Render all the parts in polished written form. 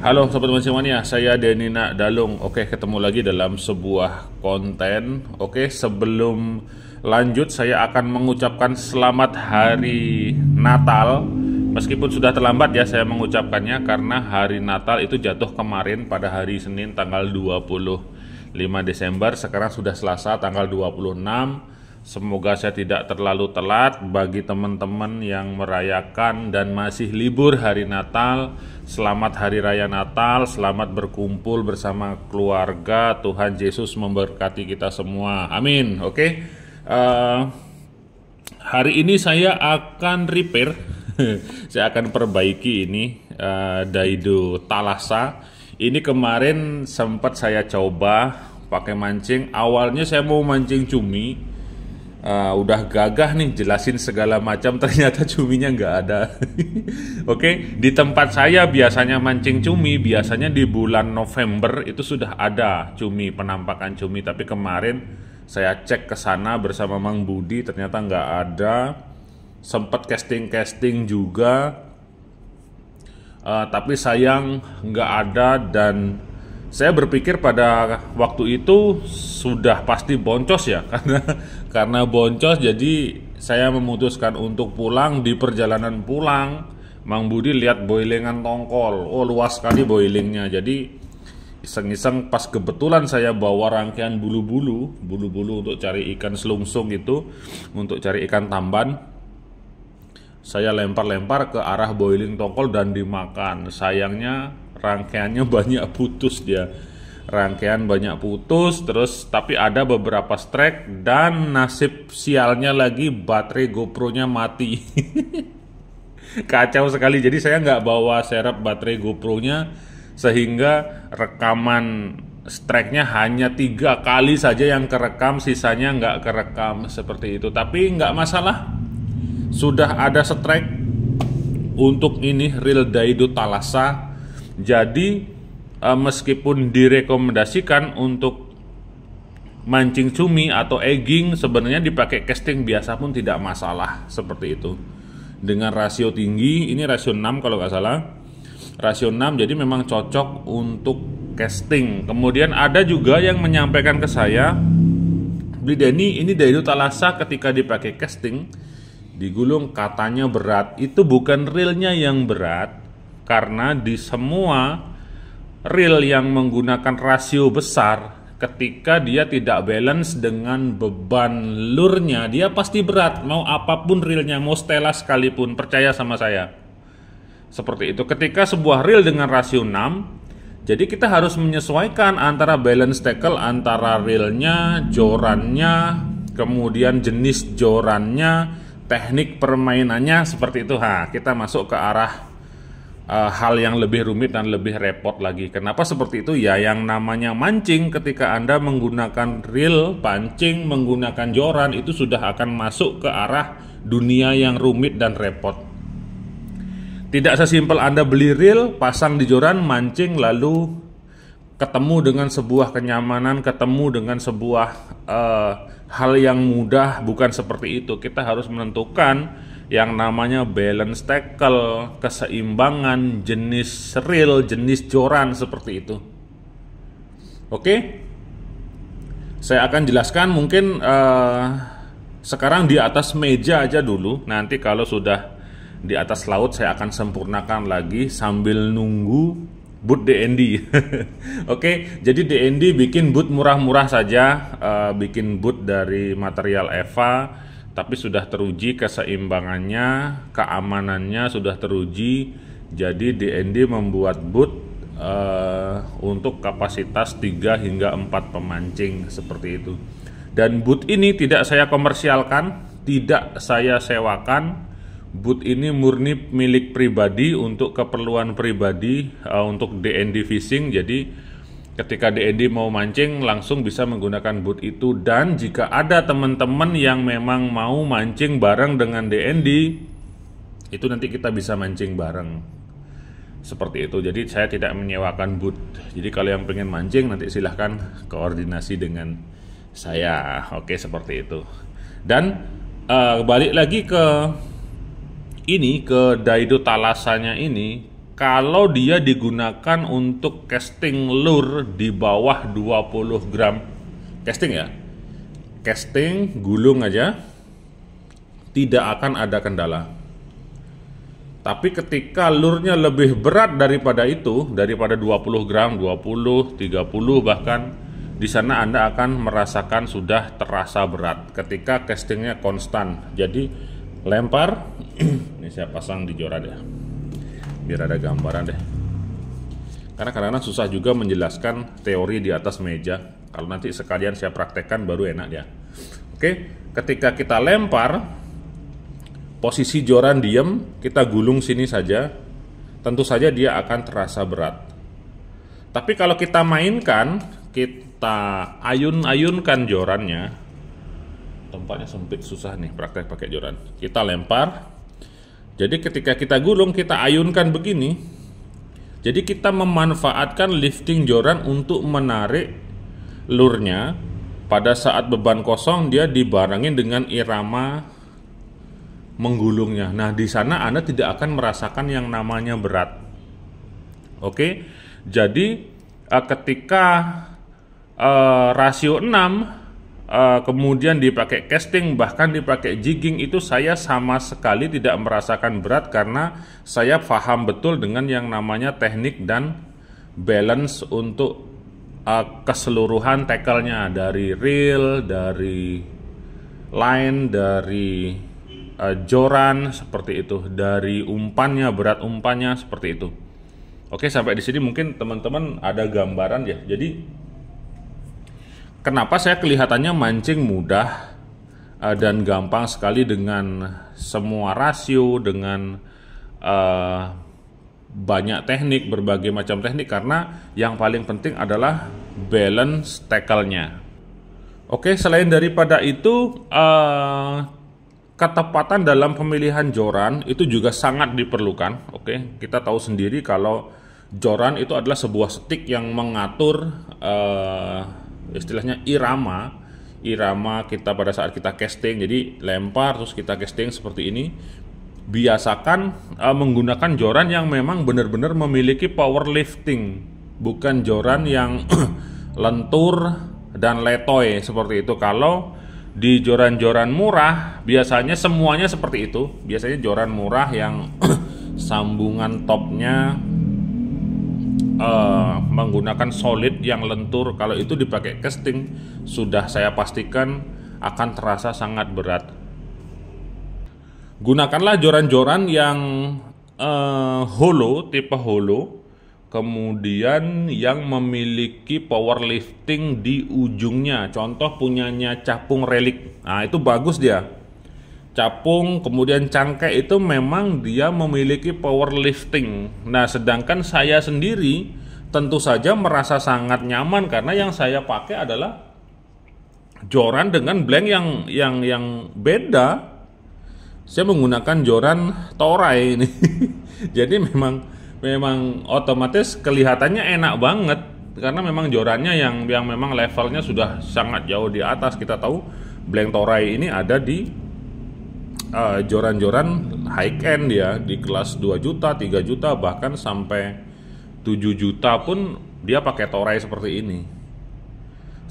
Halo Sobat Mania, saya Denina Dalung. Oke, ketemu lagi dalam sebuah konten. Oke, sebelum lanjut saya akan mengucapkan selamat hari Natal. Meskipun sudah terlambat ya saya mengucapkannya, karena hari Natal itu jatuh kemarin pada hari Senin tanggal 25 Desember. Sekarang sudah Selasa tanggal 26. Semoga saya tidak terlalu telat bagi teman-teman yang merayakan dan masih libur hari Natal. Selamat Hari Raya Natal, selamat berkumpul bersama keluarga. Tuhan Yesus memberkati kita semua. Amin. Oke. Hari ini saya akan repair, saya akan perbaiki ini Daido Thalassa. Ini kemarin sempat saya coba pakai mancing. Awalnya saya mau mancing cumi. Udah gagah nih jelasin segala macam, ternyata cuminya nggak ada. Oke, di tempat saya biasanya mancing cumi, biasanya di bulan November itu sudah ada cumi, penampakan cumi. Tapi kemarin saya cek ke sana bersama Mang Budi, ternyata nggak ada. Sempat casting juga, tapi sayang nggak ada. Dan saya berpikir pada waktu itu sudah pasti boncos ya, karena boncos, jadi saya memutuskan untuk pulang. Di perjalanan pulang, Mang Budi lihat boilingan tongkol. Oh, luas sekali boilingnya. Jadi iseng-iseng pas kebetulan saya bawa rangkaian bulu-bulu untuk cari ikan selungsung itu, untuk cari ikan tamban. Saya lempar-lempar ke arah boiling tongkol dan dimakan. Sayangnya rangkaiannya banyak putus dia. Rangkaian banyak putus terus, tapi ada beberapa strike, dan nasib sialnya lagi baterai GoPro-nya mati. Kacau sekali. Jadi saya nggak bawa serep baterai GoPro-nya, sehingga rekaman strike-nya hanya 3 kali saja yang kerekam, sisanya nggak kerekam seperti itu. Tapi nggak masalah, sudah ada strike untuk ini reel Daido Thalassa. Jadi meskipun direkomendasikan untuk mancing cumi atau egging, sebenarnya dipakai casting biasa pun tidak masalah seperti itu. Dengan rasio tinggi, ini rasio 6 kalau nggak salah, rasio 6, jadi memang cocok untuk casting. Kemudian ada juga yang menyampaikan ke saya, Beli Denny, ini Daido Thalassa ketika dipakai casting digulung katanya berat. Itu bukan reelnya yang berat, karena di semua reel yang menggunakan rasio besar, ketika dia tidak balance dengan beban lurnya, dia pasti berat. Mau apapun reelnya, mau Stella sekalipun, percaya sama saya. Seperti itu. Ketika sebuah reel dengan rasio 6, jadi kita harus menyesuaikan antara balance tackle, antara reelnya, jorannya, kemudian jenis jorannya, teknik permainannya, seperti itu. Kita masuk ke arah hal yang lebih rumit dan lebih repot lagi. Kenapa seperti itu? Ya, yang namanya mancing, ketika Anda menggunakan reel pancing, menggunakan joran, itu sudah akan masuk ke arah dunia yang rumit dan repot. Tidak sesimpel Anda beli reel, pasang di joran, mancing, lalu ketemu dengan sebuah kenyamanan, ketemu dengan sebuah hal yang mudah. Bukan seperti itu. Kita harus menentukan yang namanya balance tackle, keseimbangan, jenis reel, jenis joran, seperti itu. Oke, saya akan jelaskan mungkin sekarang di atas meja aja dulu. Nanti kalau sudah di atas laut saya akan sempurnakan lagi sambil nunggu boot DND. Oke, jadi DND bikin boot murah-murah saja, bikin boot dari material EVA, tapi sudah teruji keseimbangannya, keamanannya sudah teruji. Jadi DND membuat boot untuk kapasitas 3 hingga 4 pemancing seperti itu. Dan boot ini tidak saya komersialkan, tidak saya sewakan. Boot ini murni milik pribadi, untuk keperluan pribadi, untuk DND fishing. Jadi ketika DND mau mancing langsung bisa menggunakan boot itu. Dan jika ada teman-teman yang memang mau mancing bareng dengan DND, itu nanti kita bisa mancing bareng seperti itu. Jadi saya tidak menyewakan boot. Jadi kalau yang pengen mancing nanti silahkan koordinasi dengan saya. Oke, seperti itu. Dan balik lagi ke ini, ke Daido Thalassanya ini. kalau dia digunakan untuk casting lure di bawah 20 gram. Casting ya, casting gulung aja tidak akan ada kendala. Tapi ketika lurnya lebih berat daripada itu, daripada 20 gram, 20, 30 bahkan, di sana Anda akan merasakan sudah terasa berat ketika castingnya konstan. Jadi lempar, ini saya pasang di joran ya, biar ada gambaran deh. Karena kadang-kadang susah juga menjelaskan teori di atas meja. Kalau nanti sekalian saya praktekkan baru enak ya. Oke, ketika kita lempar, posisi joran diem, kita gulung sini saja, tentu saja dia akan terasa berat. Tapi kalau kita mainkan, kita ayun-ayunkan jorannya, tempatnya sempit susah nih praktek pakai joran. Kita lempar, jadi ketika kita gulung, kita ayunkan begini. Jadi kita memanfaatkan lifting joran untuk menarik lurnya. Pada saat beban kosong, dia dibarengin dengan irama menggulungnya. Nah, di sana Anda tidak akan merasakan yang namanya berat. Oke. Jadi ketika rasio 6 kemudian dipakai casting, bahkan dipakai jigging, itu saya sama sekali tidak merasakan berat karena saya paham betul dengan yang namanya teknik dan balance untuk keseluruhan tackle-nya, dari reel, dari line, dari joran seperti itu, dari umpannya, berat umpannya seperti itu. Oke, sampai di sini mungkin teman-teman ada gambaran ya. Jadi kenapa saya kelihatannya mancing mudah dan gampang sekali dengan semua rasio, dengan banyak teknik, berbagai macam teknik, karena yang paling penting adalah balance tackle-nya. Oke, selain daripada itu, ketepatan dalam pemilihan joran itu juga sangat diperlukan. Oke, kita tahu sendiri kalau joran itu adalah sebuah stick yang mengatur istilahnya irama kita pada saat kita casting. Jadi lempar terus kita casting seperti ini. Biasakan menggunakan joran yang memang benar-benar memiliki power lifting, bukan joran yang lentur dan letoy seperti itu. Kalau di joran-joran murah biasanya semuanya seperti itu. Biasanya joran murah yang sambungan topnya menggunakan solid yang lentur, kalau itu dipakai casting sudah saya pastikan akan terasa sangat berat. Gunakanlah joran-joran yang hollow, tipe hollow, kemudian yang memiliki power lifting di ujungnya. Contoh punyanya capung relik, nah itu bagus dia. Capung kemudian cangkek itu memang dia memiliki power lifting. Nah, sedangkan saya sendiri tentu saja merasa sangat nyaman karena yang saya pakai adalah joran dengan blank yang beda. Saya menggunakan joran Toray ini. Jadi memang otomatis kelihatannya enak banget karena memang jorannya yang memang levelnya sudah sangat jauh di atas. Kita tahu blank Toray ini ada di joran-joran high end ya, di kelas 2 juta, 3 juta, bahkan sampai 7 juta pun dia pakai Toray seperti ini.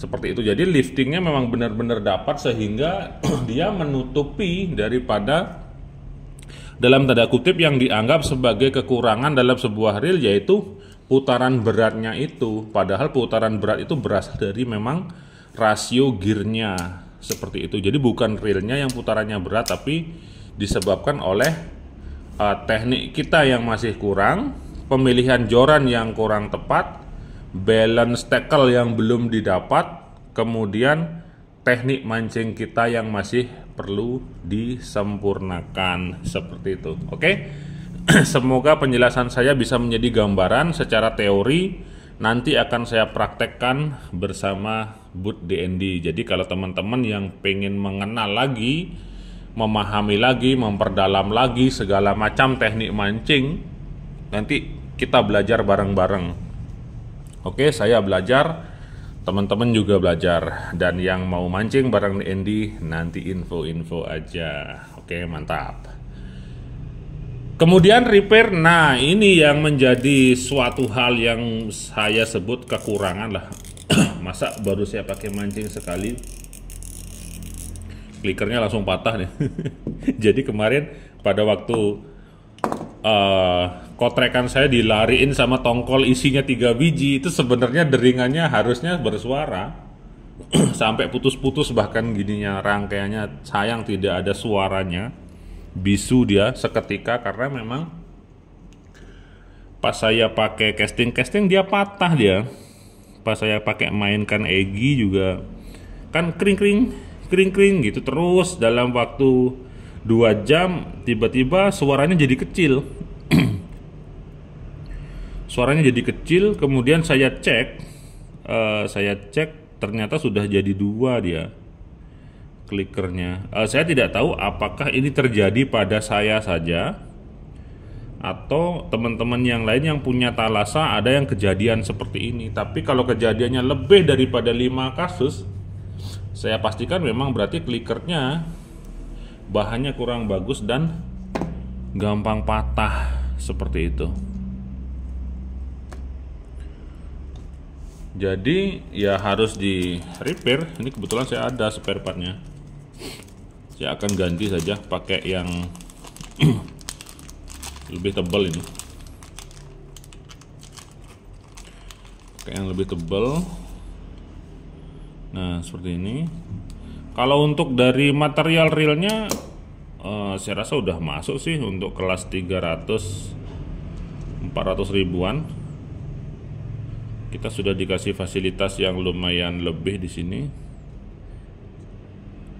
Seperti itu. Jadi liftingnya memang benar-benar dapat sehingga dia menutupi daripada dalam tanda kutip yang dianggap sebagai kekurangan dalam sebuah reel, yaitu putaran beratnya itu. Padahal putaran berat itu berasal dari memang rasio gearnya. Seperti itu. Jadi bukan reelnya yang putarannya berat, tapi disebabkan oleh teknik kita yang masih kurang, pemilihan joran yang kurang tepat, balance tackle yang belum didapat, kemudian teknik mancing kita yang masih perlu disempurnakan. Seperti itu. Oke. Semoga penjelasan saya bisa menjadi gambaran secara teori. Nanti akan saya praktekkan bersama Booth DND. Jadi kalau teman-teman yang pengen mengenal lagi, memahami lagi, memperdalam lagi segala macam teknik mancing, nanti kita belajar bareng-bareng. Oke, saya belajar, teman-teman juga belajar. Dan yang mau mancing bareng DND, nanti info-info aja. Oke, mantap. Kemudian repair, nah ini yang menjadi suatu hal yang saya sebut kekurangan lah. Masa baru saya pakai mancing sekali, klikernya langsung patah nih. Jadi kemarin pada waktu kotrekan saya dilariin sama tongkol isinya 3 biji, itu sebenarnya deringannya harusnya bersuara. Sampai putus-putus bahkan gininya rangkaiannya, sayang tidak ada suaranya. Bisu dia seketika karena memang pas saya pakai casting dia patah dia. Pas saya pakai mainkan Egi juga kan kering gitu terus dalam waktu 2 jam tiba-tiba suaranya jadi kecil. Suaranya jadi kecil, kemudian saya cek ternyata sudah jadi 2 dia klikernya. Saya tidak tahu apakah ini terjadi pada saya saja atau teman-teman yang lain yang punya Thalassa ada yang kejadian seperti ini. Tapi kalau kejadiannya lebih daripada 5 kasus, saya pastikan memang berarti klikernya bahannya kurang bagus dan gampang patah seperti itu. Jadi ya harus di repair. Ini kebetulan saya ada spare partnya. Saya akan ganti saja pakai yang lebih tebal ini. Pakai yang lebih tebal. Nah seperti ini. Kalau untuk dari material realnya, saya rasa udah masuk sih untuk kelas 300-400 ribuan. Kita sudah dikasih fasilitas yang lumayan lebih di sini.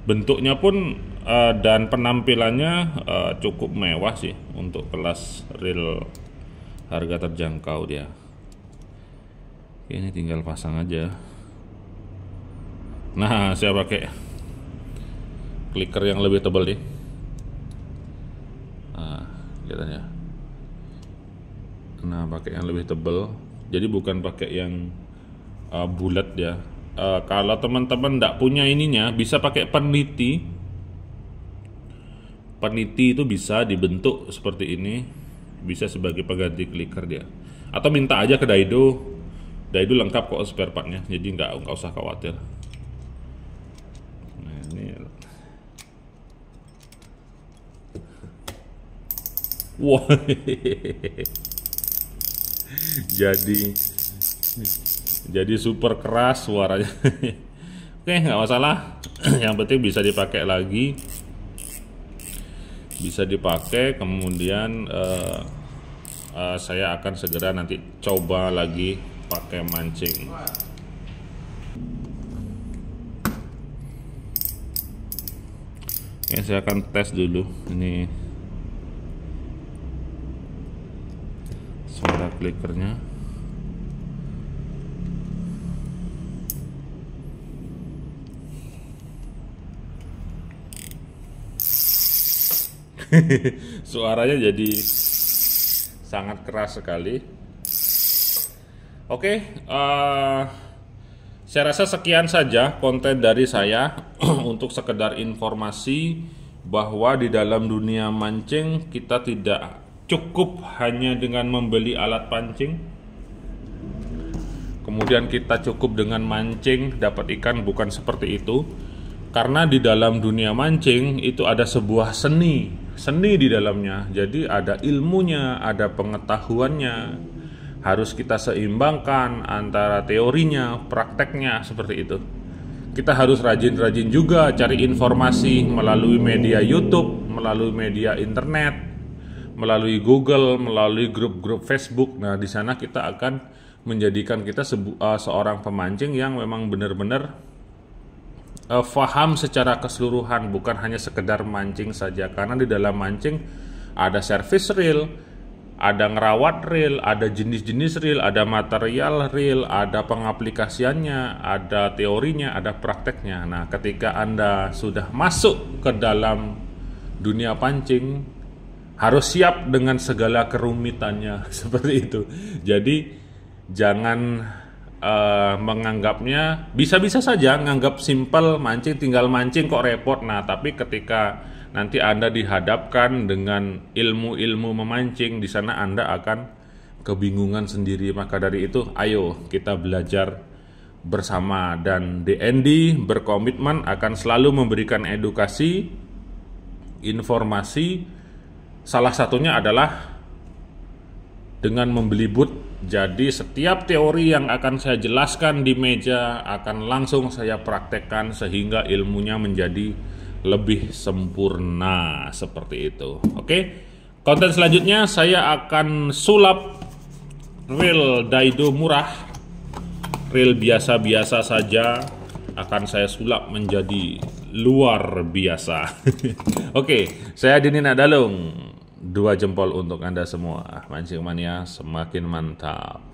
Bentuknya pun dan penampilannya cukup mewah sih untuk kelas real harga terjangkau dia. Oke, ini tinggal pasang aja. Nah, saya pakai kliker yang lebih tebal nih. Nah, kelihatan ya. Nah, pakai yang lebih tebal. Jadi bukan pakai yang bulat ya. Kalau teman-teman tidak punya ininya, bisa pakai peniti. Peniti itu bisa dibentuk seperti ini, bisa sebagai pengganti kliker dia. Atau minta aja ke Daido. Daido lengkap kok spare partnya, jadi nggak usah khawatir. Nah, ini. Wah. jadi super keras suaranya. Oke, nggak masalah. Yang penting bisa dipakai lagi, bisa dipakai. Kemudian saya akan segera nanti coba lagi pakai mancing. Oke, saya akan tes dulu ini suara klikernya. Suaranya jadi sangat keras sekali. Oke, saya rasa sekian saja konten dari saya untuk sekedar informasi bahwa di dalam dunia mancing kita tidak cukup hanya dengan membeli alat pancing, kemudian kita cukup dengan mancing dapat ikan. Bukan seperti itu, karena di dalam dunia mancing itu ada sebuah seni di dalamnya. Jadi ada ilmunya, ada pengetahuannya, harus kita seimbangkan antara teorinya, prakteknya, seperti itu. Kita harus rajin-rajin juga cari informasi melalui media YouTube, melalui media internet, melalui Google, melalui grup-grup Facebook. Nah, di sana kita akan menjadikan kita seorang pemancing yang memang benar-benar paham secara keseluruhan, bukan hanya sekedar mancing saja. Karena di dalam mancing ada service reel, ada ngerawat reel, ada jenis-jenis reel, ada material reel, ada pengaplikasiannya, ada teorinya, ada prakteknya. Nah, ketika Anda sudah masuk ke dalam dunia pancing, harus siap dengan segala kerumitannya seperti itu. Jadi jangan menganggapnya bisa-bisa saja, nganggap simpel mancing, tinggal mancing kok repot. Nah, tapi ketika nanti Anda dihadapkan dengan ilmu-ilmu memancing, di sana Anda akan kebingungan sendiri. Maka dari itu, ayo kita belajar bersama, dan DND berkomitmen akan selalu memberikan edukasi, informasi. Salah satunya adalah dengan membeli boot. Jadi setiap teori yang akan saya jelaskan di meja akan langsung saya praktekkan sehingga ilmunya menjadi lebih sempurna, seperti itu. Oke. Konten selanjutnya saya akan sulap reel daido murah. Reel biasa-biasa saja akan saya sulap menjadi luar biasa. Oke, saya Dini Nadalung. 2 jempol untuk Anda semua. Mancing mania semakin mantap.